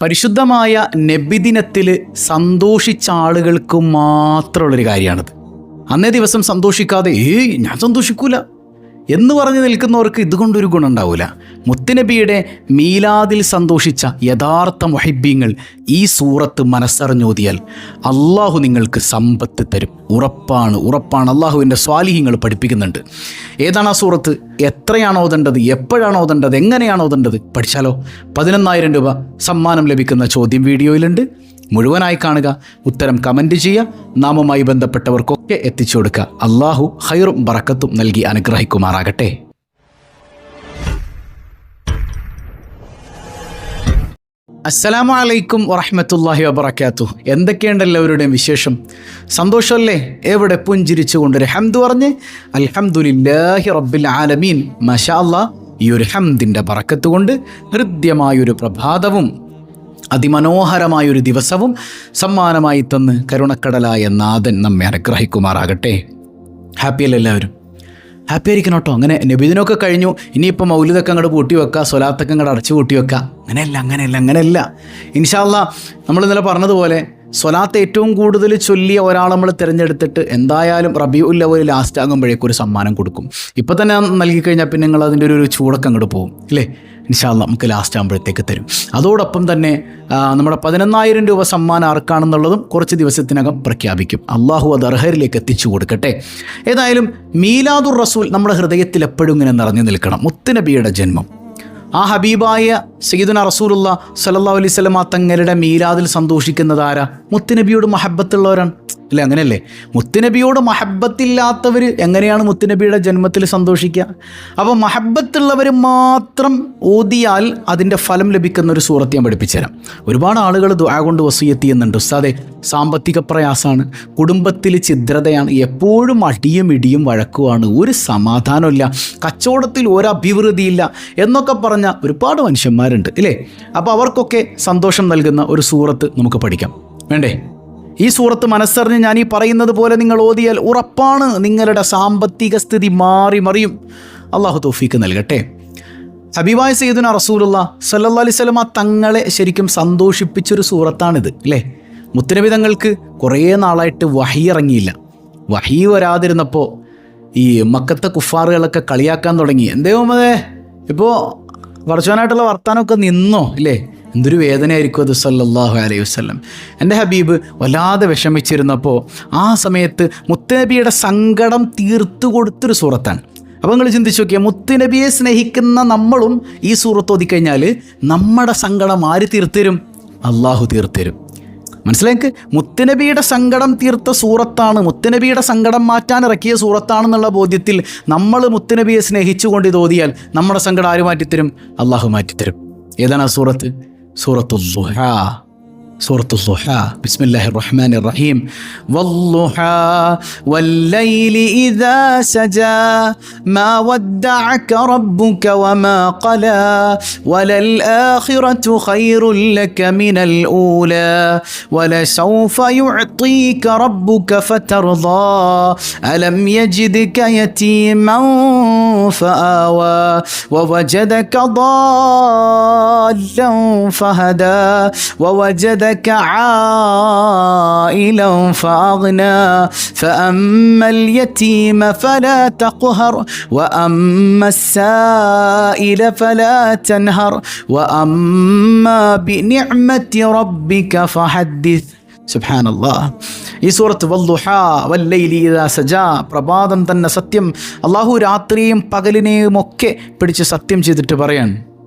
പരിശുദ്ധമായ നബിദിനത്തിൽ സന്തോഷിച്ച ആളുകൾക്ക് മാത്രമുള്ളൊരു കാര്യമാണിത്. അന്നേ ദിവസം സന്തോഷിക്കാതെ ഞാൻ സന്തോഷിക്കൂല എന്ന് പറഞ്ഞ് നിൽക്കുന്നവർക്ക് ഇതുകൊണ്ടൊരു ഗുണം ഉണ്ടാവില്ല. മുത്തുനബിയുടെ മീലാദിൽ സന്തോഷിച്ച യഥാർത്ഥ മുഹിബ്ബീങ്ങൾ ഈ സൂറത്ത് മനസ്സറിഞ്ഞോതിയാൽ അള്ളാഹു നിങ്ങൾക്ക് സമ്പത്ത് തരും. ഉറപ്പാണ്. അള്ളാഹുവിൻ്റെ സ്വാലിഹീങ്ങൾ പഠിപ്പിക്കുന്നുണ്ട്. ഏതാണ് ആ സൂറത്ത്, എത്രയാണ് ഓതേണ്ടത്, എപ്പോഴാണ് ഓതേണ്ടത്, എങ്ങനെയാണ് ഓതേണ്ടത് പഠിച്ചാലോ? 11,000 രൂപ സമ്മാനം ലഭിക്കുന്ന ചോദ്യം വീഡിയോയിലുണ്ട്. മുഴുവനായി കാണുക, ഉത്തരം കമൻറ്റ് ചെയ്യുക, നാമുമായി ബന്ധപ്പെട്ടവർക്കൊക്കെ എത്തിച്ചു കൊടുക്കുക. അള്ളാഹു ഖൈറും ബറക്കത്തും നൽകി അനുഗ്രഹിക്കുമാറാകട്ടെ. അസ്സലാമു അലൈക്കും വറഹ്മത്തുള്ളാഹി വബറകാതുഹു. എന്തൊക്കെയുണ്ട് എല്ലാവരുടെയും വിശേഷം? സന്തോഷമല്ലേ? എവിടെ പുഞ്ചിരിച്ചു കൊണ്ടൊരു ഹംദ് പറഞ്ഞ് അൽഹംദുലില്ലാഹി റബ്ബിൽ ആലമീൻ. മാഷാ അല്ലാഹ്, ഈ ഒരു ഹംദിൻ്റെ ബറക്കത്ത് കൊണ്ട് ഹൃദ്യമായൊരു പ്രഭാതവും അതിമനോഹരമായൊരു ദിവസവും സമ്മാനമായി തന്ന് കരുണക്കടലായ നാഥൻ നമ്മെ അനുഗ്രഹിക്കുമാറാകട്ടെ. ഹാപ്പിയല്ലേ എല്ലാവരും? ഹാപ്പി ആയിരിക്കണം കേട്ടോ. അങ്ങനെ നബിദിനമൊക്കെ കഴിഞ്ഞു, ഇനിയിപ്പോൾ മൗലിദൊക്കെ അങ്ങോട്ട് പൂട്ടി വെക്കുക, സ്വലാത്തൊക്കെ അങ്ങോട്ട് അടച്ചു പൂട്ടി വെക്കുക. അങ്ങനെയല്ല. ഇൻഷാ അല്ലാഹ് നമ്മൾ ഇന്നലെ പറഞ്ഞതുപോലെ സ്വലാത്ത് ഏറ്റവും കൂടുതൽ ചൊല്ലിയ ഒരാളെ നമ്മൾ തിരഞ്ഞെടുത്തിട്ട് എന്തായാലും റബീഉൽ അവ്വൽ ലാസ്റ്റ് ആകുമ്പോഴേക്കും ഒരു സമ്മാനം കൊടുക്കും. ഇപ്പോൾ തന്നെ നൽകിക്കഴിഞ്ഞാൽ പിന്നെ നിങ്ങൾ അതിൻ്റെ ഒരു ചൂടൊക്കെ അങ്ങോട്ട് പോകും ഇല്ലേ? ഇൻഷാ അല്ലാഹ് നമുക്ക് ലാസ്റ്റ് ആകുമ്പോഴത്തേക്ക് തരും. അതോടൊപ്പം തന്നെ നമ്മുടെ 11,000 രൂപ സമ്മാനം ആർക്കാണെന്നുള്ളതും കുറച്ച് ദിവസത്തിനകം പ്രഖ്യാപിക്കും. അള്ളാഹു അത് അർഹരിലേക്ക് എത്തിച്ചു കൊടുക്കട്ടെ. ഏതായാലും മീലാദുർ റസൂൽ നമ്മുടെ ഹൃദയത്തിൽ എപ്പോഴും ഇങ്ങനെ നിറഞ്ഞു നിൽക്കണം. മുത്തുനബിയുടെ ജന്മം, ആ ഹബീബായ സയ്യിദുനാ റസൂലുള്ളാഹി സ്വല്ലല്ലാഹു അലൈഹി വസല്ലം തങ്ങളുടെ മീലാദിൽ സന്തോഷിക്കുന്നത് ആരാ? മുത്തുനബിയോട് മഹബത്തുള്ളവരാണ് അല്ലേ? അങ്ങനെയല്ലേ? മുത്തുനബിയോട് മഹബത്തില്ലാത്തവർ എങ്ങനെയാണ് മുത്തുനബിയുടെ ജന്മത്തിൽ സന്തോഷിക്കുക? അപ്പോൾ മഹബത്തുള്ളവർ മാത്രം ഓതിയാൽ അതിൻ്റെ ഫലം ലഭിക്കുന്ന ഒരു സൂറത്ത് ഞാൻ പഠിപ്പിച്ചു തരാം. ഒരുപാട് ആളുകൾ ദുആ കൊണ്ട് വസിയത്ത് ചെയ്യുന്നുണ്ട്. ഉസ്താദേ, സാമ്പത്തിക പ്രയാസമാണ്, കുടുംബത്തിൽ ഛിദ്രതയാണ്, എപ്പോഴും അടിയും ഇടിയും വഴക്കുമാണ്, ഒരു സമാധാനമില്ല, കച്ചവടത്തിൽ ഒരു അഭിവൃദ്ധിയില്ല എന്നൊക്കെ പറഞ്ഞ ഒരുപാട് മനുഷ്യന്മാരുണ്ട് ഇല്ലേ? അപ്പോൾ അവർക്കൊക്കെ സന്തോഷം നൽകുന്ന ഒരു സൂറത്ത് നമുക്ക് പഠിക്കാം വേണ്ടേ? ഈ സൂറത്ത് മനസ്സറിഞ്ഞ് ഞാൻ ഈ പറയുന്നത് പോലെ നിങ്ങൾ ഓതിയാൽ ഉറപ്പാണ് നിങ്ങളുടെ സാമ്പത്തിക സ്ഥിതി മറിയും. അള്ളാഹു തൗഫീക്ക് നൽകട്ടെ. ഹബീബായ സയ്യിദുനാ റസൂലുള്ളാഹി സ്വല്ലല്ലാഹു അലൈഹി വസല്ലം തങ്ങളെ ശരിക്കും സന്തോഷിപ്പിച്ചൊരു സൂറത്താണിത് അല്ലേ? മുത്തുനബി തങ്ങൾക്ക് കുറേ നാളായിട്ട് വഹി ഇറങ്ങിയില്ല. വഹി വരാതിരുന്നപ്പോൾ ഈ മക്കത്തെ കുഫാറുകളൊക്കെ കളിയാക്കാൻ തുടങ്ങി. എന്തേ മുഹമ്മദേ, ഇപ്പോൾ വർഷവാനായിട്ടുള്ള വർത്താനമൊക്കെ നിന്നോ ഇല്ലേ? എന്തൊരു വേദനയായിരിക്കും അത് സല്ലല്ലാഹു അലൈഹി വസല്ലം. എൻ്റെ ഹബീബ് വല്ലാതെ വിഷമിച്ചിരുന്നപ്പോൾ ആ സമയത്ത് മുത്തുനബിയുടെ സങ്കടം തീർത്തു കൊടുത്തൊരു സൂറത്താണ്. അപ്പോൾ നിങ്ങൾ ചിന്തിച്ച് നോക്കിയാൽ, മുത്തുനബിയെ സ്നേഹിക്കുന്ന നമ്മളും ഈ സൂറത്ത് ഓതിക്കഴിഞ്ഞാൽ നമ്മുടെ സങ്കടം ആര് തീർത്തരും? അള്ളാഹു തീർത്തരും. മനസ്സിലാക്ക്, മുത്തുനബിയുടെ സങ്കടം തീർത്ത സൂറത്താണ്, മുത്തുനബിയുടെ സങ്കടം മാറ്റാൻ ഇറക്കിയ സൂറത്താണെന്നുള്ള ബോധ്യത്തിൽ നമ്മൾ മുത്തുനബിയെ സ്നേഹിച്ചുകൊണ്ട് ഇത് ഓതിയാൽ നമ്മുടെ സങ്കടം ആര് മാറ്റിത്തരും? അള്ളാഹു മാറ്റിത്തരും. ഏതാണ് ആ സൂറത്ത്? സൂറത്തുൽ ളുഹാ. ബിസ്മില്ലാഹിർ റഹ്മാനിർ റഹീം. വല്ളുഹാ വല്ലൈലി ഇദാ സജാ മാ വദ്ദഅക റബ്ബുക വമാ ഖലാ വലൽ ആഖിറതു ഖൈറുൽ ലക മിനൽ ഊലാ വലസൗഫ യുഅതീക റബ്ബുക ഫതർദാ അലം യജിദ്ക യതീമൻ ഫആവാ വവജദക ضالًا ഫഹദാ വവജദക عائلا فأغنى فأما اليتيم فلا تقهر وأما السائل فلا تنهر وأما بنعمة ربك فحدث. സുബ്ഹാനല്ലാഹ്. ഈ സൂറത്ത് വല്ളുഹാ വല്ലൈലി ഇദാ സജാ, പ്രഭാതം തന്നെ സത്യം. അള്ളാഹു രാത്രിയും പകലിനെയും ഒക്കെ പിടിച്ച് സത്യം ചെയ്തിട്ട് പറയാൻ,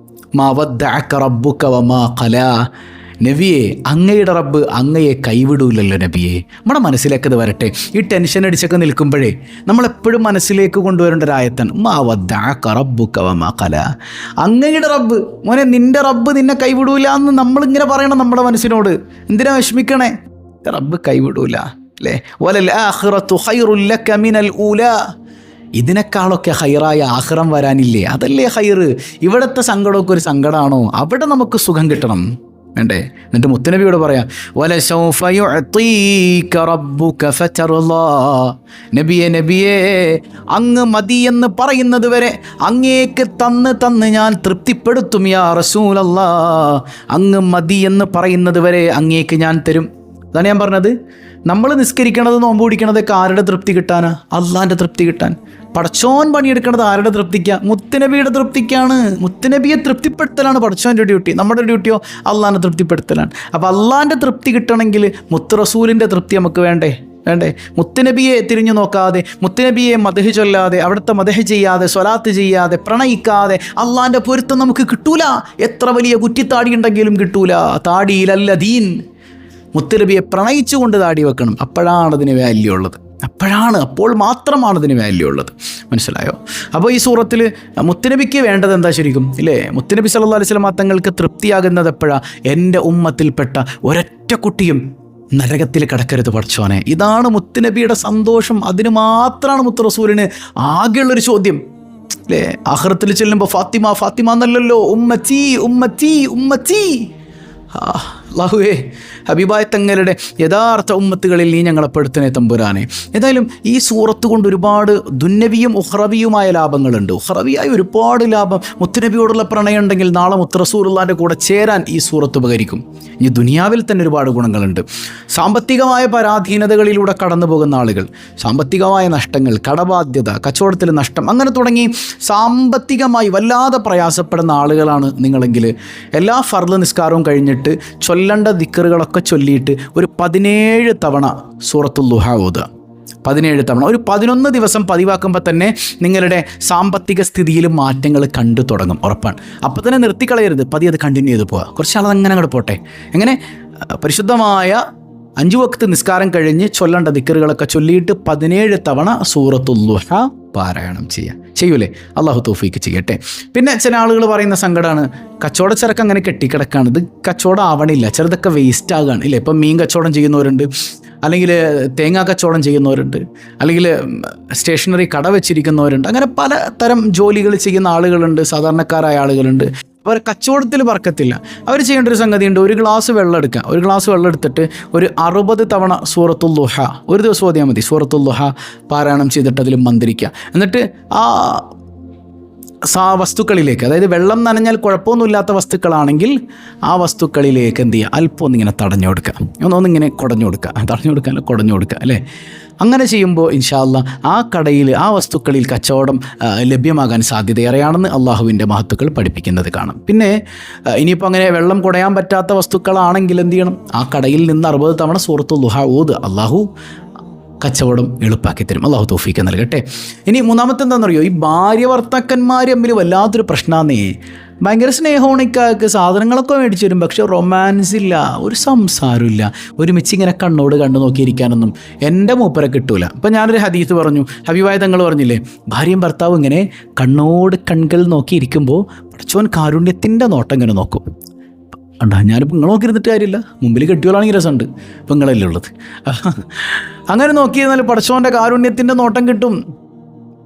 മാ വദ്ദഅക റബ്ബുക വമാ ഖലാ. നബിയെ, അങ്ങയുടെ റബ്ബ് അങ്ങയെ കൈവിടൂലല്ലോ നബിയെ. നമ്മുടെ മനസ്സിലേക്കത് വരട്ടെ. ഈ ടെൻഷൻ അടിച്ചൊക്കെ നിൽക്കുമ്പോഴേ നമ്മളെപ്പോഴും മനസ്സിലേക്ക് കൊണ്ടുവരേണ്ട ഒരായത്താണ് മാ വദ്ദഅക റബ്ബുക വമാ ഖലാ. അങ്ങയുടെ റബ്ബ്, മോനെ നിൻ്റെ റബ്ബ് നിന്നെ കൈവിടൂല എന്ന് നമ്മളിങ്ങനെ പറയണം നമ്മുടെ മനസ്സിനോട്. എന്തിനാ വിഷമിക്കണേ? റബ്ബ് കൈവിടൂല അല്ലേ? വലൽ ആഖിറതു ഖൈറുൽ ലക മിനൽ ഊലാ. ഇതിനേക്കാളൊക്കെ ഹൈറായ ആഖിറം വരാനില്ലേ? അതല്ലേ ഹൈറ്. ഇവിടുത്തെ സങ്കടമൊക്കെ ഒരു സങ്കടമാണോ? അവിടെ നമുക്ക് സുഖം കിട്ടണം വേണ്ടേ? എന്നിട്ട് മുത്തുനബിയോട് പറയാം, വലസൗഫ യുഅതീക റബ്ബുക ഫതർളാ. നബിയെ അങ്ങ് മതി എന്ന് പറയുന്നത് വരെ അങ്ങേക്ക് തന്ന് ഞാൻ തൃപ്തിപ്പെടുത്തും യാ റസൂലല്ലാ. അങ്ങ് മതി എന്ന് പറയുന്നത് വരെ അങ്ങേക്ക് ഞാൻ തരും. അതാണ് ഞാൻ പറഞ്ഞത്. നമ്മൾ നിസ്കരിക്കണത്, നോമ്പ് പിടിക്കണതൊക്കെ ആരുടെ തൃപ്തി കിട്ടാനാ? അള്ളാൻ്റെ തൃപ്തി കിട്ടാൻ. പടച്ചോൻ പണിയെടുക്കണത് ആരുടെ തൃപ്തിക്കാണ്? മുത്തുനബിയുടെ തൃപ്തിക്കാണ്. മുത്തുനബിയെ തൃപ്തിപ്പെടുത്തലാണ് പടച്ചോൻ്റെ ഡ്യൂട്ടി. നമ്മുടെ ഡ്യൂട്ടിയോ അള്ളാഹിനെ തൃപ്തിപ്പെടുത്തലാണ്. അപ്പോൾ അള്ളാഹിൻ്റെ തൃപ്തി കിട്ടണമെങ്കിൽ മുത്ത് റസൂലിൻ്റെ തൃപ്തി നമുക്ക് വേണ്ടേ? മുത്തുനബിയെ തിരിഞ്ഞു നോക്കാതെ, മുത്തുനബിയെ മദഹ് ചൊല്ലാതെ, അവിടുത്തെ മദഹ് ചെയ്യാതെ, സ്വലാത്ത് ചെയ്യാതെ, പ്രണയിക്കാതെ അള്ളാഹിൻ്റെ പൊരുത്തം നമുക്ക് കിട്ടൂല. എത്ര വലിയ കുറ്റിത്താടി ഉണ്ടെങ്കിലും കിട്ടൂല. താടിയിലല്ല ദീൻ. മുത്തുനബിയെ പ്രണയിച്ചുകൊണ്ട് താടി വെക്കണം. അപ്പോഴാണ് അതിന് വാല്യൂ ഉള്ളത്. അപ്പോൾ മാത്രമാണ് ഇതിന് വാല്യൂ ഉള്ളത്. മനസ്സിലായോ? അപ്പോൾ ഈ സൂറത്തിൽ മുത്തുനബിക്ക് വേണ്ടത് എന്താ ശരിക്കും? ഇല്ലേ? മുത്തുനബി സല്ലല്ലാഹു അലൈഹി വസല്ലം തങ്ങൾക്ക് തൃപ്തിയാകുന്നത് എപ്പോഴാണ്? എൻ്റെ ഉമ്മത്തിൽപ്പെട്ട ഒരൊറ്റ കുട്ടിയും നരകത്തിൽ കിടക്കരുത് പടച്ചോനെ. ഇതാണ് മുത്തുനബിയുടെ സന്തോഷം. അതിന് മാത്രമാണ് മുത്ത് റസൂലിന് ആകെയുള്ളൊരു ചോദ്യം. അല്ലേ? ആഖിറത്തിൽ ചെല്ലുമ്പോൾ ഫാത്തിമ എന്നല്ലല്ലോ, ഉമ്മത്തി ഉമ്മത്തി ഉമ്മത്തി. അല്ലാഹുവേ, ഹബീബായ തങ്ങളുടെ യഥാർത്ഥ ഉമ്മത്തുകളിൽ നീ ഞങ്ങളെ പെടുത്തണേ തമ്പുരാനെ. ഏതായാലും ഈ സൂറത്ത് കൊണ്ട് ഒരുപാട് ദുന്യവിയും ഉഖ്റവിയുമായ ലാഭങ്ങളുണ്ട്. ഉഖ്റവിയായ ഒരുപാട് ലാഭം. മുത്തുനബിയോടുള്ള പ്രണയം ഉണ്ടെങ്കിൽ നാളെ മുത്ത് റസൂലുള്ളാഹിൻ്റെ കൂടെ ചേരാൻ ഈ സൂറത്ത് ഉപകരിക്കും. ഇനി ദുനിയാവിൽ തന്നെ ഒരുപാട് ഗുണങ്ങളുണ്ട്. സാമ്പത്തികമായ പരാധീനതകളിലൂടെ കടന്നു പോകുന്ന ആളുകൾ, സാമ്പത്തികമായ നഷ്ടങ്ങൾ, കടബാധ്യത, കച്ചവടത്തിൽ നഷ്ടം, അങ്ങനെ തുടങ്ങി സാമ്പത്തികമായി വല്ലാതെ പ്രയാസപ്പെടുന്ന ആളുകളാണ് നിങ്ങളെങ്കിൽ എല്ലാ ഫർള് നിസ്കാരവും കഴിഞ്ഞിട്ട് ചൊല്ലേണ്ട ദിക്റുകളൊക്കെ ചൊല്ലിയിട്ട് ഒരു 17 തവണ സൂറത്തുൽ ദുഹാ ഓതുക. 17 തവണ. ഒരു 11 ദിവസം പതിവാക്കുമ്പോൾ തന്നെ നിങ്ങളുടെ സാമ്പത്തിക സ്ഥിതിയിൽ മാറ്റങ്ങൾ കണ്ടു തുടങ്ങും, ഉറപ്പാണ്. അപ്പോൾ തന്നെ നിർത്തിക്കളയരുത്, പതിയെ അത് കണ്ടിന്യൂ ചെയ്ത് പോവുക. കുറച്ചാൾ അങ്ങനെ അങ്ങോട്ട് പോട്ടെ. എങ്ങനെ? പരിശുദ്ധമായ 5 വക്ത് നിസ്കാരം കഴിഞ്ഞ് ചൊല്ലേണ്ട ദിക്റുകളൊക്കെ ചൊല്ലിയിട്ട് 17 തവണ സൂറത്തുൽ ദുഹാ പാരായണം ചെയ്യൂലേ? അള്ളാഹു തൗഫീക്ക് ചെയ്യട്ടെ. പിന്നെ ചില ആളുകൾ പറയുന്ന സങ്കടമാണ്, കച്ചവടച്ചരക്ക് അങ്ങനെ കെട്ടിക്കിടക്കാണ്, ഇത് കച്ചവടം ആവണില്ല, ചിലതൊക്കെ വേസ്റ്റ് ആകുകയാണ്. ഇല്ലേ? ഇപ്പം മീൻ കച്ചവടം ചെയ്യുന്നവരുണ്ട്, അല്ലെങ്കിൽ തേങ്ങാ കച്ചവടം ചെയ്യുന്നവരുണ്ട്, അല്ലെങ്കിൽ സ്റ്റേഷനറി കട വെച്ചിരിക്കുന്നവരുണ്ട്. അങ്ങനെ പലതരം ജോലികൾ ചെയ്യുന്ന ആളുകളുണ്ട്, സാധാരണക്കാരായ ആളുകളുണ്ട്. അവർ കച്ചവടത്തിൽ പറക്കത്തില്ല. അവർ ചെയ്യേണ്ട ഒരു സംഗതിയുണ്ട്. ഒരു ഗ്ലാസ് വെള്ളം എടുക്കുക. ഒരു ഗ്ലാസ് വെള്ളം എടുത്തിട്ട് ഒരു 60 തവണ സൂറത്തുൽ ദുഹാ ഒരു ദിവസം ഓതിയാൽ മതി. സൂറത്തുൽ ദുഹാ പാരായണം ചെയ്തിട്ട് അതിൽ മന്ത്രിക്കുക. എന്നിട്ട് ആ വസ്തുക്കളിലേക്ക്, അതായത് വെള്ളം നനഞ്ഞാൽ കുഴപ്പമൊന്നുമില്ലാത്ത വസ്തുക്കളാണെങ്കിൽ ആ വസ്തുക്കളിലേക്ക് എന്ത് ചെയ്യുക? അല്പം ഒന്നിങ്ങനെ തടഞ്ഞു കൊടുക്കുക, ഒന്നിങ്ങനെ കുടഞ്ഞു കൊടുക്കുക അല്ലേ? അങ്ങനെ ചെയ്യുമ്പോൾ ഇൻഷാ അല്ലാഹ് ആ കടയിൽ, ആ വസ്തുക്കളിൽ കച്ചവടം ലഭ്യമാകാൻ സാധ്യതയേറെയാണെന്ന് അള്ളാഹുവിൻ്റെ മഹത്തുക്കൾ പഠിപ്പിക്കുന്നത് കാണാം. പിന്നെ ഇനിയിപ്പോൾ അങ്ങനെ വെള്ളം കുടയാൻ പറ്റാത്ത വസ്തുക്കളാണെങ്കിൽ എന്ത് ചെയ്യണം? ആ കടയിൽ നിന്ന് 60 തവണ സൂറത്തുൽ ദുഹാ ഓതുക. അള്ളാഹു കച്ചവടം എളുപ്പാക്കി തരും. അള്ളാഹു തൗഫീക്ക് നൽകട്ടെ. ഇനി മൂന്നാമത്തെ എന്താണെന്നറിയോ? ഈ ഭാര്യ ഭർത്താക്കന്മാർ തമ്മിൽ വല്ലാത്തൊരു പ്രശ്നമാണേ. ഭയങ്കര സ്നേഹോണിക്കാക്ക് സാധനങ്ങളൊക്കെ മേടിച്ചു തരും, പക്ഷെ റൊമാൻസ് ഇല്ല, ഒരു സംസാരമില്ല. ഒരുമിച്ച് ഇങ്ങനെ കണ്ണോട് കണ്ടു നോക്കിയിരിക്കാനൊന്നും എൻ്റെ മൂപ്പരെ കിട്ടൂല. ഇപ്പം ഞാനൊരു ഹദീസ് പറഞ്ഞു, ഹബീബായ തങ്ങൾ പറഞ്ഞില്ലേ, ഭാര്യയും ഭർത്താവും ഇങ്ങനെ കണ്ണുകൾ നോക്കിയിരിക്കുമ്പോൾ പടച്ചോൻ കാരുണ്യത്തിൻ്റെ നോട്ടം ഇങ്ങനെ നോക്കും. ഞാനിപ്പോൾ നിങ്ങൾ നോക്കിയിരുന്നിട്ട് കാര്യമില്ല, മുമ്പിൽ കെട്ടിയോളാണെങ്കിൽ രസമുണ്ട്, ഇപ്പം നിങ്ങളല്ലേ ഉള്ളത്. അങ്ങനെ നോക്കിയിരുന്നാൽ പടച്ചോൻ്റെ കാരുണ്യത്തിൻ്റെ നോട്ടം കിട്ടും.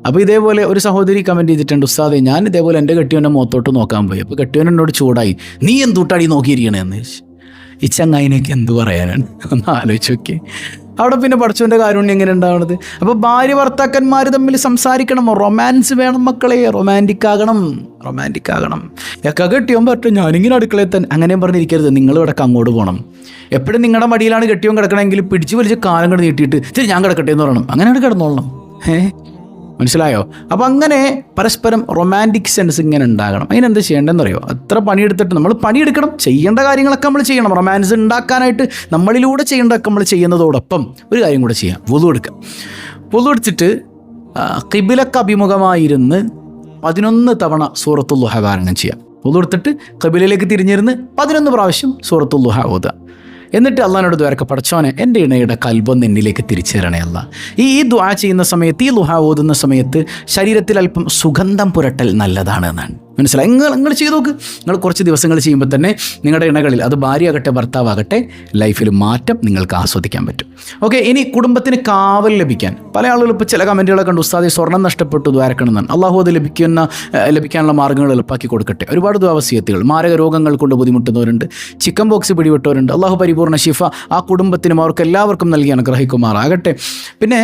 അപ്പോൾ ഇതേപോലെ ഒരു സഹോദരി കമൻറ്റ് ചെയ്തിട്ടുണ്ട്, ഉസ്താദേ ഞാൻ ഇതേപോലെ എൻ്റെ കെട്ടിയോൻ്റെ മുഖത്തോട്ട് നോക്കാൻ പോയി, അപ്പോൾ കെട്ടിയോൻ എന്നോട് ചൂടായി, നീ എന്തുട്ടാടി നോക്കിയിരിക്കണേന്ന് ചോദിച്ചു. ഈ ചങ്ങായിനൊക്കെ എന്ത് പറയാനാണ്? ഒന്ന് ആലോചിച്ച് നോക്കി. അവിടെ പിന്നെ പടച്ചോൻ്റെ കാരുണ്യം എങ്ങനെ ഉണ്ടാവണത്? അപ്പോൾ ഭാര്യ ഭർത്താക്കന്മാർ തമ്മിൽ സംസാരിക്കണം, റൊമാൻസ് വേണം മക്കളെ, റൊമാൻറ്റിക് ആകണം. ഒക്കെ കെട്ടിയോൻ പറ്റും ഞാനിങ്ങനെ അടുക്കളയിൽ തന്നെ അങ്ങനെ പറഞ്ഞിരിക്കരുത്. നിങ്ങൾ ഇവിടേക്ക് അങ്ങോട്ട് പോകണം. എപ്പോഴും നിങ്ങളുടെ മടിയിലാണ് കെട്ടിയോൻ കിടക്കണമെങ്കിൽ പിടിച്ച് വലിച്ച് കാലം കൊണ്ട് നീട്ടിയിട്ട് ശരി ഞാൻ കിടക്കട്ടെ എന്ന് പറയണം. അങ്ങനെയാണ് കിടന്നോളണം. മനസ്സിലായോ? അപ്പോൾ അങ്ങനെ പരസ്പരം റൊമാൻറ്റിക് സെൻസ് ഇങ്ങനെ ഉണ്ടാകണം. അതിനെന്ത് ചെയ്യേണ്ടതെന്ന് അറിയോ? അത്ര പണിയെടുത്തിട്ട് നമ്മൾ പണിയെടുക്കണം, ചെയ്യേണ്ട കാര്യങ്ങളൊക്കെ നമ്മൾ ചെയ്യണം. റൊമാൻസ് ഉണ്ടാക്കാനായിട്ട് നമ്മളിലൂടെ ചെയ്യേണ്ടതൊക്കെ നമ്മൾ ചെയ്യുന്നതോടൊപ്പം ഒരു കാര്യം കൂടെ ചെയ്യാം, വുളു എടുക്കാം. വുളു എടുത്തിട്ട് ഖിബിലക്ക് അഭിമുഖമായിരുന്ന് 11 തവണ സൂറത്തുൽ ദുഹാ പാരായണം ചെയ്യാം. വുളു എടുത്തിട്ട് ഖിബിലയിലേക്ക് തിരിഞ്ഞിരുന്ന് 11 പ്രാവശ്യം സൂറത്തുൽ ദുഹാ ഓതുക. എന്നിട്ട് അള്ളാഹിനോട് ദുആ, പടച്ചോനെ എൻ്റെ ഇണയുടെ കൽബൊന്ന് എന്നിലേക്ക് തിരിച്ചു തരണേ അല്ലാ. ഈ ദുആ ചെയ്യുന്ന സമയത്ത്, ഈ ദുആ ഓതുന്ന സമയത്ത് ശരീരത്തിൽ അല്പം സുഗന്ധം പുരട്ടൽ നല്ലതാണ് എന്നാണ്. മനസ്സിലായി? നിങ്ങൾ ചെയ്ത് നോക്ക്. നിങ്ങൾ കുറച്ച് ദിവസങ്ങൾ ചെയ്യുമ്പോൾ തന്നെ നിങ്ങളുടെ ഇണകളിൽ, അത് ഭാര്യയാകട്ടെ ഭർത്താവാകട്ടെ, ലൈഫിൽ മാറ്റം നിങ്ങൾക്ക് ആസ്വദിക്കാൻ പറ്റും. ഓക്കെ, ഇനി കുടുംബത്തിന് കാവൽ ലഭിക്കാൻ പല ആളുകളും ഇപ്പോൾ ചില കമൻറ്റുകളൊക്കെ കണ്ട്, ഉസ്താദെ സ്വർണ്ണം നഷ്ടപ്പെട്ടു ദ്വാരക്കണമെന്നാണ്. അള്ളാഹു അത് ലഭിക്കാനുള്ള മാർഗ്ഗങ്ങൾ എളുപ്പാക്കി കൊടുക്കട്ടെ. ഒരുപാട് ദുആവസിയത്തുകൾ. മാരക രോഗങ്ങൾ കൊണ്ട് ബുദ്ധിമുട്ടുന്നവരുണ്ട്, ചിക്കൻ ബോക്സ് പിടിവിട്ടവരുണ്ട്. അള്ളാഹു പരിപൂർണ്ണ ശിഫ ആ കുടുംബത്തിനും അവർക്ക് എല്ലാവർക്കും നൽകി അനുഗ്രഹിക്കുമാറാകട്ടെ. പിന്നെ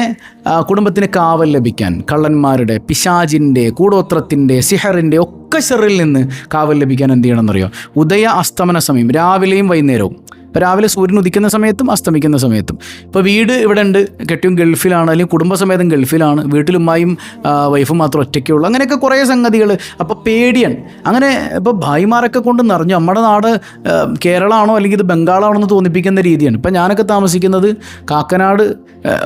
കുടുംബത്തിന് കാവൽ ലഭിക്കാൻ കള്ളന്മാരുടെ, പിശാചിൻ്റെ, കൂടോത്രത്തിൻ്റെ, സിഹറിൻ്റെ ഒക്കെ ഷെറിൽ നിന്ന് കാവൽ ലഭിക്കാൻ എന്ത് ചെയ്യണമെന്നറിയോ? ഉദയ അസ്തമന സമയം, രാവിലെയും വൈകുന്നേരവും. ഇപ്പോൾ രാവിലെ സൂര്യൻ ഉദിക്കുന്ന സമയത്തും അസ്തമിക്കുന്ന സമയത്തും. ഇപ്പോൾ വീട് ഇവിടെ ഉണ്ട്, കെട്ടിയും ഗൾഫിലാണ്, അല്ലെങ്കിൽ കുടുംബസമേതം ഗൾഫിലാണ്, വീട്ടിലുമ്മായും വൈഫും മാത്രം ഒറ്റയ്ക്കുള്ളൂ. അങ്ങനെയൊക്കെ കുറേ സംഗതികൾ. അപ്പോൾ പേടിയാണ്. അങ്ങനെ ഇപ്പോൾ ഭായിമാരൊക്കെ കൊണ്ട് നിറഞ്ഞു. നമ്മുടെ നാട് കേരളമാണോ അല്ലെങ്കിൽ ഇത് ബംഗാളാണോ എന്ന് തോന്നിപ്പിക്കുന്ന രീതിയാണ്. ഇപ്പം ഞാനൊക്കെ താമസിക്കുന്നത് കാക്കനാട്,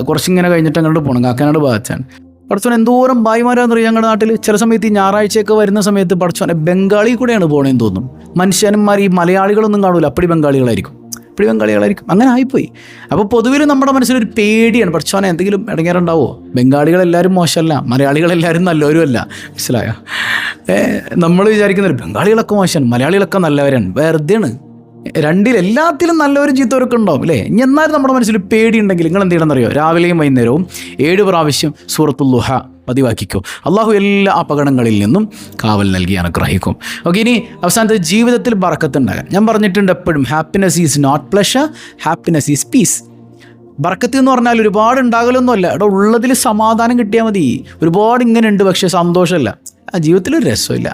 കുറച്ചിങ്ങനെ കഴിഞ്ഞിട്ട് അങ്ങോട്ട് പോകണം, കാക്കനാട് ഭാഗത്താണ്. പഠിച്ചോൻ എന്തോരം ഭായിമാരാണെന്നറിയാം ഞങ്ങളുടെ നാട്ടിൽ. ചില സമയത്ത് ഈ ഞായറാഴ്ചയൊക്കെ വരുന്ന സമയത്ത് പഠിച്ചോനെ ബംഗാളി കൂടെയാണ് പോകണേന്ന് തോന്നും. മനുഷ്യന്മാർ ഈ മലയാളികളൊന്നും കാണൂല, അപ്പടി ബംഗാളികളായിരിക്കും. അങ്ങനെ ആയിപ്പോയി. അപ്പോൾ പൊതുവിൽ നമ്മുടെ മനസ്സിലൊരു പേടിയാണ്, പഠിച്ചോനെ എന്തെങ്കിലും ഇടങ്ങേറുണ്ടാവോ? ബംഗാളികളെല്ലാവരും മോശമല്ല, മലയാളികളെല്ലാവരും നല്ലവരുമല്ല. മനസ്സിലായോ? നമ്മൾ വിചാരിക്കുന്നത് ബംഗാളികളൊക്കെ മോശമാണ്, മലയാളികളൊക്കെ നല്ലവരാണ്. വെറുതെയാണ്. എല്ലാത്തിലും നല്ലവരും ചീത്തവരൊക്കെ ഉണ്ടാവും അല്ലേ? എന്നാലും നമ്മുടെ മനസ്സിൽ പേടിയുണ്ടെങ്കിൽ നിങ്ങൾ എന്ത് ചെയ്യണമെന്നറിയോ? രാവിലെയും വൈകുന്നേരവും 7 പ്രാവശ്യം സൂറത്തുൽ ദുഹ പതിവാക്കിക്കോ. അള്ളാഹു എല്ലാ അപകടങ്ങളിൽ നിന്നും കാവൽ നൽകി അനുഗ്രഹിക്കും. ഓക്കെ, ഇനി അവസാനത്തെ ജീവിതത്തിൽ ബറക്കത്തുണ്ടാകാൻ ഞാൻ പറഞ്ഞിട്ടുണ്ട് എപ്പോഴും, happiness is not pleasure, happiness is peace. ബറക്കത്ത് എന്ന് പറഞ്ഞാൽ ഒരുപാട് ഉണ്ടാകലൊന്നുമല്ല, ഇവിടെ ഉള്ളതിൽ സമാധാനം കിട്ടിയാൽ മതി. ഒരുപാട് ഇങ്ങനെ ഉണ്ട്, പക്ഷേ സന്തോഷമല്ല, ആ ജീവിതത്തിലൊരു രസമില്ല.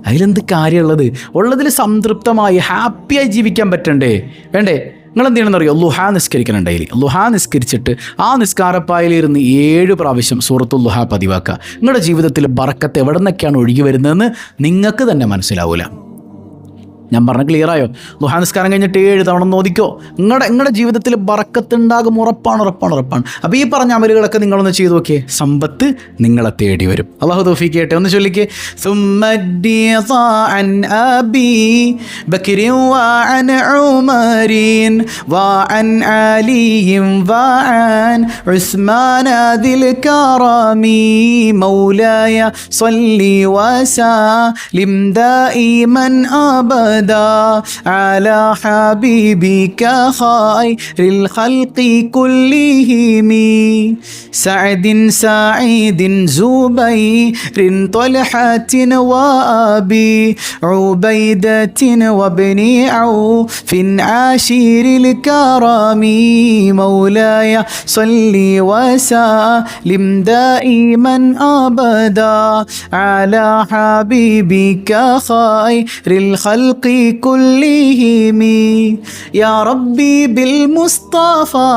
അതിലെന്ത് കാര്യമുള്ളത്? ഉള്ളതിൽ സംതൃപ്തമായി ഹാപ്പിയായി ജീവിക്കാൻ പറ്റണ്ടേ? വേണ്ടേ? നിങ്ങൾ എന്ത് ചെയ്യണമെന്നറിയോ? ലുഹാ നിസ്കരിക്കണം ഡെയിലി. ലുഹാ നിസ്കരിച്ചിട്ട് ആ നിസ്കാരപ്പായിലിരുന്ന് 7 പ്രാവശ്യം സൂറത്തുൽ ലുഹാ പതിവാക്കുക. നിങ്ങളുടെ ജീവിതത്തിൽ ബറക്കത്ത് എവിടെ നിന്നൊക്കെയാണ് ഒഴുകി വരുന്നതെന്ന് നിങ്ങൾക്ക് തന്നെ മനസ്സിലാവില്ല. ഞാൻ പറഞ്ഞ ക്ലിയറായോ? ലുഹാ നിസ്കാരം കഴിഞ്ഞിട്ട് 7 തവണ നോദിക്കോ. നിങ്ങളുടെ ജീവിതത്തിൽ ബറക്കത്തുണ്ടാകും, ഉറപ്പാണ്. അപ്പോൾ ഈ പറഞ്ഞ അമലുകളൊക്കെ നിങ്ങളൊന്ന് ചെയ്തു നോക്കിയേ, സമ്പത്ത് നിങ്ങളെ തേടി വരും. അള്ളാഹു തൗഫീഖ് ചെയ്യട്ടെ. ഒന്ന് ചൊല്ലിക്കേ, على حبيبك خير الخلق كلهم سعد سعيد زبير طلحة وأبي عبيدة وابن عوف عاشر الكرم مولاي صل وسلم دائما أبدا على حبيبك خير الخلق كلهم يا ربي بالمصطفى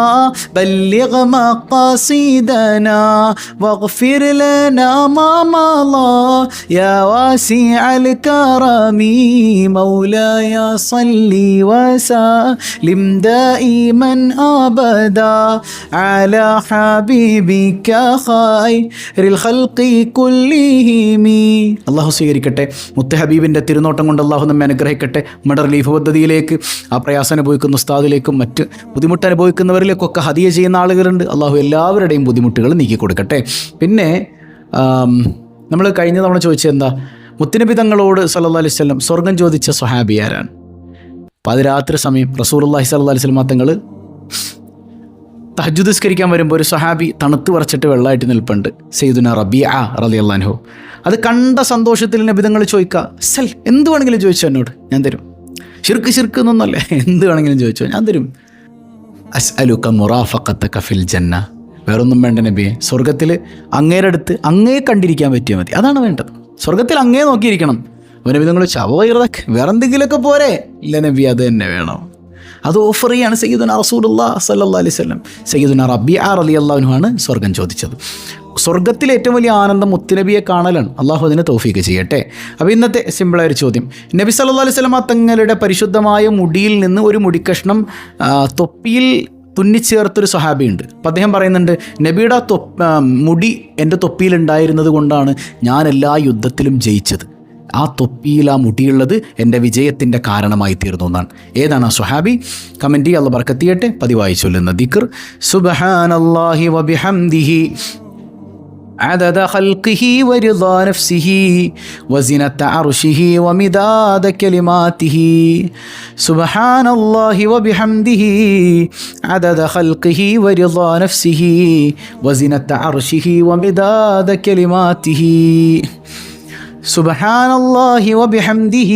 بلغ مقاصدنا واغفر لنا ما مضى يا واسع الكرم مولاي صل وسلم دائما أبدا على حبيبك خير الخلق كلهم. അള്ളാഹു സ്വീകരിക്കട്ടെ. മുത്തഹബീബിൻ്റെ തിരുനോട്ടം കൊണ്ട് അള്ളാഹു നമ്മെ അനുഗ്രഹിക്കട്ടെ. നമ്മുടെ റിലീഫ് പദ്ധതിയിലേക്ക്, ആ പ്രയാസം അനുഭവിക്കുന്ന ഉസ്താദിലേക്കും മറ്റ് ബുദ്ധിമുട്ട് അനുഭവിക്കുന്നവരിലേക്കൊക്കെ ഹദിയ ചെയ്യുന്ന ആളുകളുണ്ട്. അള്ളാഹു എല്ലാവരുടെയും ബുദ്ധിമുട്ടുകൾ നീക്കി കൊടുക്കട്ടെ. പിന്നെ നമ്മൾ കഴിഞ്ഞ തവണ ചോദിച്ചത് എന്താ? മുത്തുനബി തങ്ങളോട് സല്ലല്ലാഹു അലൈഹി വസല്ലം സ്വർഗം ചോദിച്ച സ്വഹാബി ആരാണ്? പാതിരാത്രി സമയം റസൂലുള്ളാഹി സ്വല്ലല്ലാഹു അലൈഹി വസല്ലം തങ്ങൾ തഹജ്ജുദ് നിസ്കരിക്കാൻ വരുമ്പോൾ ഒരു സ്വഹാബി തണുത്ത് വരച്ചിട്ട് വെള്ളമായിട്ട് നിൽപ്പുണ്ട്, സയ്യിദുനാ റബീഅ റളിയല്ലാഹു അൻഹു. അത് കണ്ട സന്തോഷത്തിൽ നബി തങ്ങൾ ചോദിക്കുക, സൽ എന്ത് വേണമെങ്കിലും ചോദിച്ചോ, എന്നോട് ഞാൻ തരും. ശിർക്ക് എന്നൊന്നല്ല, എന്ത് വേണമെങ്കിലും ചോദിച്ചോ, ഞാൻ തരും. അസ്അലുക മുറാഫഖതക ഫിൽ ജന്ന. വേറൊന്നും വേണ്ട നബിയെ, സ്വർഗത്തിൽ അങ്ങേരുടെ അടുത്ത് അങ്ങേ കണ്ടിരിക്കാൻ പറ്റിയാൽ മതി, അതാണ് വേണ്ടത്. സ്വർഗത്തിൽ അങ്ങേ നോക്കിയിരിക്കണം. അപ്പോൾ നബി തങ്ങൾ ചവൈറക്ക് വേറെ എന്തെങ്കിലുമൊക്കെ പോരെ? ഇല്ല നബി, അത് തന്നെ വേണം. അത് ഓഫർ ചെയ്യാണ് സയ്യിദുനാ റസൂലുള്ളാഹി സ്വല്ലല്ലാഹു അലൈഹി വസല്ലം. സയ്യിദുനാ റബീഅ റളിയല്ലാഹു അൻഹു ആണ് സ്വർഗം ചോദിച്ചത്. സ്വർഗത്തിലെ ഏറ്റവും വലിയ ആനന്ദം മുത്തുനബിയെ കാണലാണ്. അള്ളാഹു അതിനെ തൗഫീഖ് ചെയ്യട്ടെ. അപ്പോൾ ഇന്നത്തെ സിമ്പിളായൊരു ചോദ്യം, നബി സല്ലല്ലാഹു അലൈഹി വസല്ലം തങ്ങളുടെ പരിശുദ്ധമായ മുടിയിൽ നിന്ന് ഒരു മുടിക്കഷ്ണം തൊപ്പിയിൽ തുന്നിച്ചേർത്തൊരു സ്വഹാബിയുണ്ട്. അപ്പം അദ്ദേഹം പറയുന്നുണ്ട്, നബിയുടെ മുടി എൻ്റെ തൊപ്പിയിലുണ്ടായിരുന്നത് കൊണ്ടാണ് ഞാൻ എല്ലാ യുദ്ധത്തിലും ജയിച്ചത്. ആ തൊപ്പിയിൽ ആ മുടിയുള്ളത് എൻ്റെ വിജയത്തിൻ്റെ കാരണമായി തീർന്നു എന്നാണ്. ഏതാണ് ആ സ്വഹാബി? കമൻറ്റ് ചെയ്യുക. അല്ലാഹു ബർക്കത്ത് ചെയ്യട്ടെ. പതിവായി ചൊല്ലുന്ന ദിക്ർ സുബ്ഹാനല്ലാഹി വബിഹംദിഹി عدد خلقه ورضا نفسه وزنة عرشه ومداد كلماته سبحان الله وبحمده عدد خلقه ورضا نفسه وزنة عرشه ومداد كلماته سبحان الله وبحمده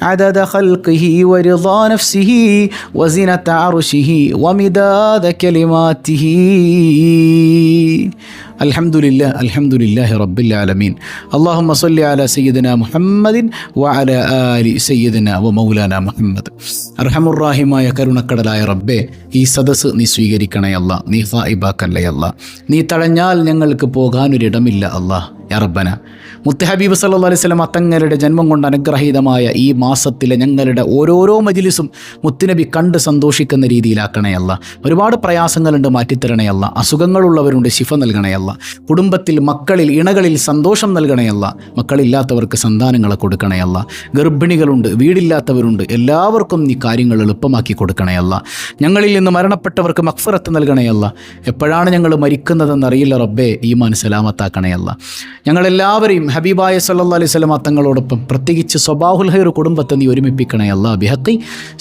عدد خلقه ورضا نفسه وزنة عرشه ومداد كلماته الحمد لله رب العالمين اللهم صل على سيدنا محمد وعلى آل سيدنا ومولانا محمد അർഹമുറാഹിമായ കരുണക്കടലായ റബ്ബേ, ഈ സദസ്സ് നീ സ്വീകരിക്കണേ അല്ലാ, നീ ഫായിബാക്കല്ലേ അല്ലാ, നീ തടഞ്ഞാൽ ഞങ്ങൾക്ക് പോകാനൊരിടമില്ല അല്ലാ യാ റബ്ബന. മുത്ത് ഹബീബ് സല്ലല്ലാഹു അലൈഹി വസല്ലം തങ്ങളുടെ ജന്മം കൊണ്ട് അനുഗ്രഹീതമായ ഈ മാസത്തിലെ ഞങ്ങളുടെ ഓരോരോ മജ്ലിസും മുത്തുനബി കണ്ട് സന്തോഷിക്കുന്ന രീതിയിലാക്കണേ അല്ലാ. ഒരുപാട് പ്രയാസങ്ങളുണ്ട്, മാറ്റിത്തരണേ അല്ലാ. അസുഖങ്ങളുള്ളവരുണ്ട്, ശിഫ നൽകണേ അല്ലാ. കുടുംബത്തിൽ, മക്കളിൽ, ഇണകളിൽ സന്തോഷം നൽകണേ അല്ലാ. മക്കളില്ലാത്തവർക്ക് സന്താനങ്ങളെ കൊടുക്കണേ അല്ലാ. ഗർഭിണികളുണ്ട്, വീടില്ലാത്തവരുണ്ട്, എല്ലാവർക്കും നീ കാര്യങ്ങൾ എളുപ്പമാക്കി കൊടുക്കണേ അല്ലാ. ഞങ്ങളിൽ നിന്ന് മരണപ്പെട്ടവർക്ക് മഗ്ഫിറത്ത് നൽകണേ അല്ലാ. എപ്പോഴാണ് ഞങ്ങൾ മരിക്കുന്നതെന്നറിയില്ല റബ്ബേ, ഈമാൻ സലാമത്താക്കണേ അല്ലാ. ഞങ്ങളെല്ലാവരെയും ഹബീബായ സല്ലല്ലാഹു അലൈഹി വസല്ലം തങ്ങളോടൊപ്പം പ്രത്യേകിച്ച് സ്വബാഹുൽ ഖൈർ കുടുംബത്തെ നീ ഒരുമിപ്പിക്കണേ അല്ലാ. ബിഹഖി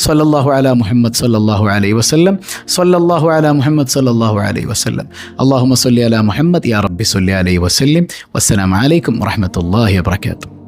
സ്വല്ലല്ലാഹു അലാ മുഹമ്മദ് സ്വല്ലല്ലാഹു അലൈഹി വസല്ലം സ്വല്ലല്ലാഹു അലാ മുഹമ്മദ് സ്വല്ലല്ലാഹു അലൈഹി വസല്ലം അല്ലാഹുമ്മ സ്വല്ലി അലാ മുഹമ്മദ് യാ റബ്ബി സ്വല്ലി അലൈഹി വസല്ലം. വസ്സലാമു അലൈക്കും വറഹ്മത്തുള്ളാഹി വബറകാതുഹു.